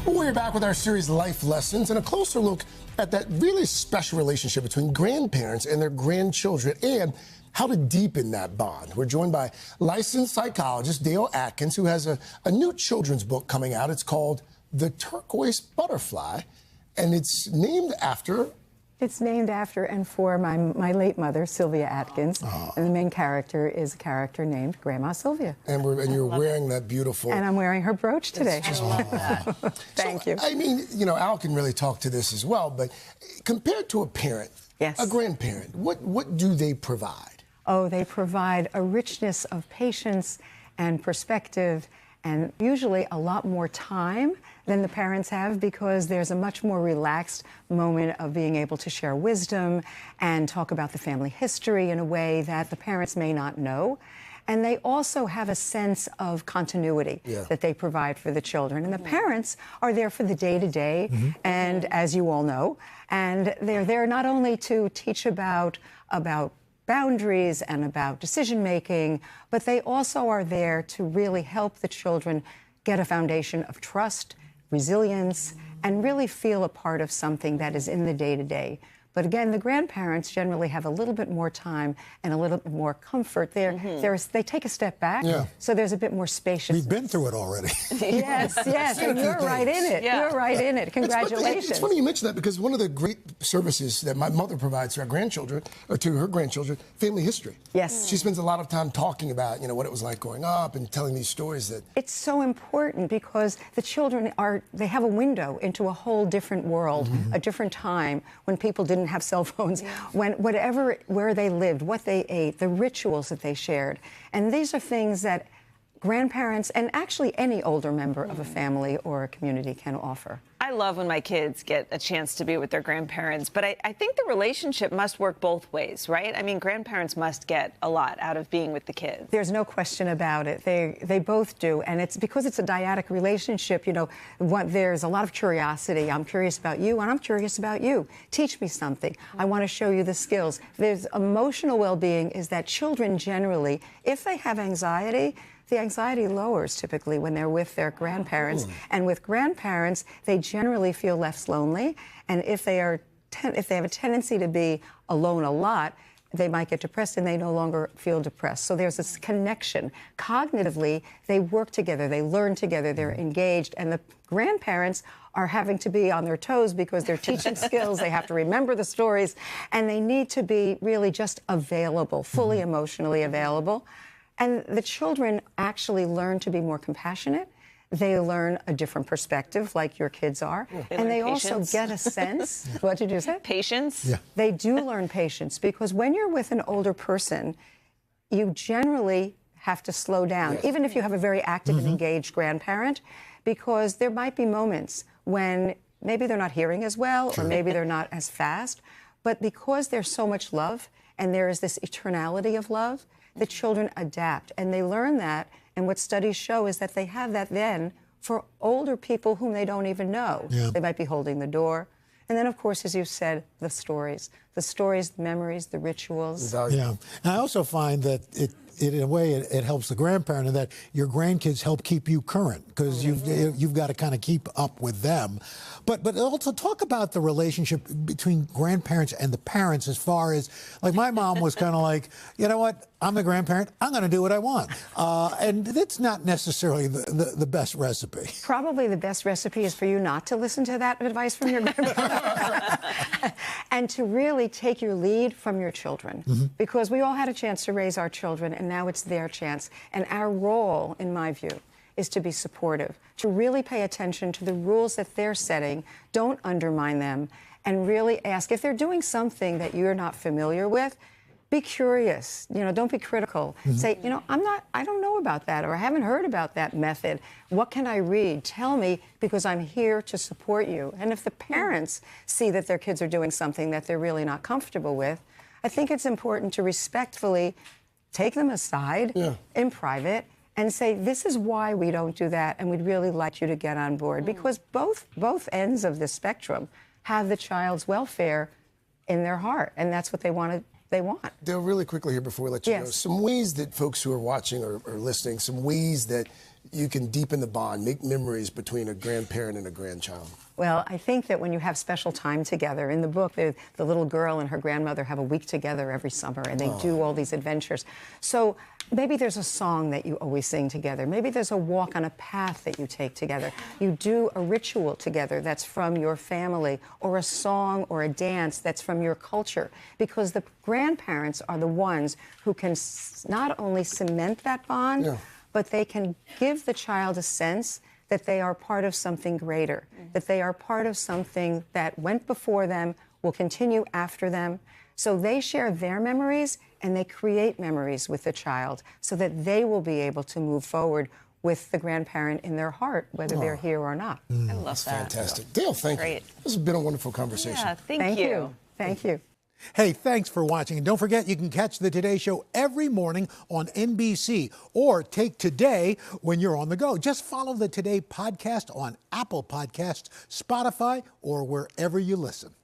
We're back with our series Life Lessons and a closer look at that really special relationship between grandparents and their grandchildren and how to deepen that bond. We're joined by licensed psychologist Dale Atkins, who has a new children's book coming out. It's called The Turquoise Butterfly, and it's named after... It's named after and for my late mother, Sylvia Atkins, and the main character is a character named Grandma Sylvia. And you're wearing that beautiful... And I'm wearing her brooch today. Just love that. Thank you. I mean, you know, Al can really talk to this as well, but compared to a parent, yes, a grandparent, what do they provide? Oh, they provide a richness of patience and perspective, and usually a lot more time than the parents have, because there's a much more relaxed moment of being able to share wisdom and talk about the family history in a way that the parents may not know. And they also have a sense of continuity that they provide for the children. And the parents are there for the day-to-day, and as you all know, and they're there not only to teach about boundaries and about decision-making, but they also are there to really help the children get a foundation of trust, resilience, and really feel a part of something that is in the day-to-day. But again, the grandparents generally have a little bit more time and a little bit more comfort. They take a step back, so there's a bit more spaciousness. We've been through it already. Yes, and you're right in it. Yeah. You're right in it. Congratulations. It's funny you mention that, because one of the great services that my mother provides to our grandchildren, or to her grandchildren, family history. Yes. She spends a lot of time talking about, you know, what it was like growing up and telling these stories that... It's so important, because the children they have a window into a whole different world, a different time when people didn't have cell phones, when where they lived, what they ate, the rituals that they shared. And these are things that grandparents and actually any older member of a family or a community can offer. I love when my kids get a chance to be with their grandparents, but I think the relationship must work both ways, right? I mean, grandparents must get a lot out of being with the kids. There's no question about it. They both do, and it's because it's a dyadic relationship. You know, there's a lot of curiosity. I'm curious about you, and I'm curious about you. Teach me something. I want to show you the skills. There's emotional well-being is that children generally, if they have anxiety, the anxiety lowers typically when they're with their grandparents. And with grandparents, they generally feel less lonely. And if they have a tendency to be alone a lot, they might get depressed, and they no longer feel depressed. So there's this connection. Cognitively, they work together, they learn together, they're engaged, and the grandparents are having to be on their toes because they're teaching skills, they have to remember the stories, and they need to be really just available, fully emotionally available. And the children actually learn to be more compassionate. They learn a different perspective, like your kids are. And they also get a sense... What did you say? Patience? Yeah. They do learn patience, because when you're with an older person, you generally have to slow down, even if you have a very active and engaged grandparent, because there might be moments when maybe they're not hearing as well, or maybe they're not as fast. But because there's so much love, and there is this eternality of love, the children adapt, and they learn that. And what studies show is that they have that then for older people whom they don't even know. They might be holding the door. And then, of course, as you said, the stories, the memories, the rituals. Yeah. And I also find that in a way, it helps the grandparent in that your grandkids help keep you current, because you've got to kind of keep up with them. But also talk about the relationship between grandparents and the parents, as far as, like, my mom was kind of like, you know what, I'm the grandparent, I'm going to do what I want. And that's not necessarily the best recipe. Probably the best recipe is for you not to listen to that advice from your grandparents and to really take your lead from your children. Because we all had a chance to raise our children, and now it's their chance. And our role, in my view, is to be supportive, to really pay attention to the rules that they're setting, don't undermine them, and really ask if they're doing something that you're not familiar with. Be curious, you know, don't be critical. Say, you know, I don't know about that, or I haven't heard about that method. What can I read? Tell me, because I'm here to support you. And if the parents see that their kids are doing something that they're really not comfortable with, I think it's important to respectfully take them aside in private and say, this is why we don't do that, and we'd really like you to get on board. Because both ends of the spectrum have the child's welfare in their heart, and that's what they want. Dale, really quickly here before we let you go, some ways that folks who are watching or listening, some ways that you can deepen the bond, make memories between a grandparent and a grandchild? Well, I think that when you have special time together, in the book, the little girl and her grandmother have a week together every summer, and they do all these adventures. So maybe there's a song that you always sing together. Maybe there's a walk on a path that you take together. You do a ritual together that's from your family, or a song or a dance that's from your culture, because the grandparents are the ones who can not only cement that bond, but they can give the child a sense that they are part of something greater, that they are part of something that went before them, will continue after them. So they share their memories and they create memories with the child so that they will be able to move forward with the grandparent in their heart, whether they're here or not. I love That's that. fantastic. Dale, thank you. This has been a wonderful conversation. Yeah, thank you. Thank you. Hey, thanks for watching. And don't forget, you can catch the Today Show every morning on NBC or take Today when you're on the go. Just follow the Today podcast on Apple Podcasts, Spotify, or wherever you listen.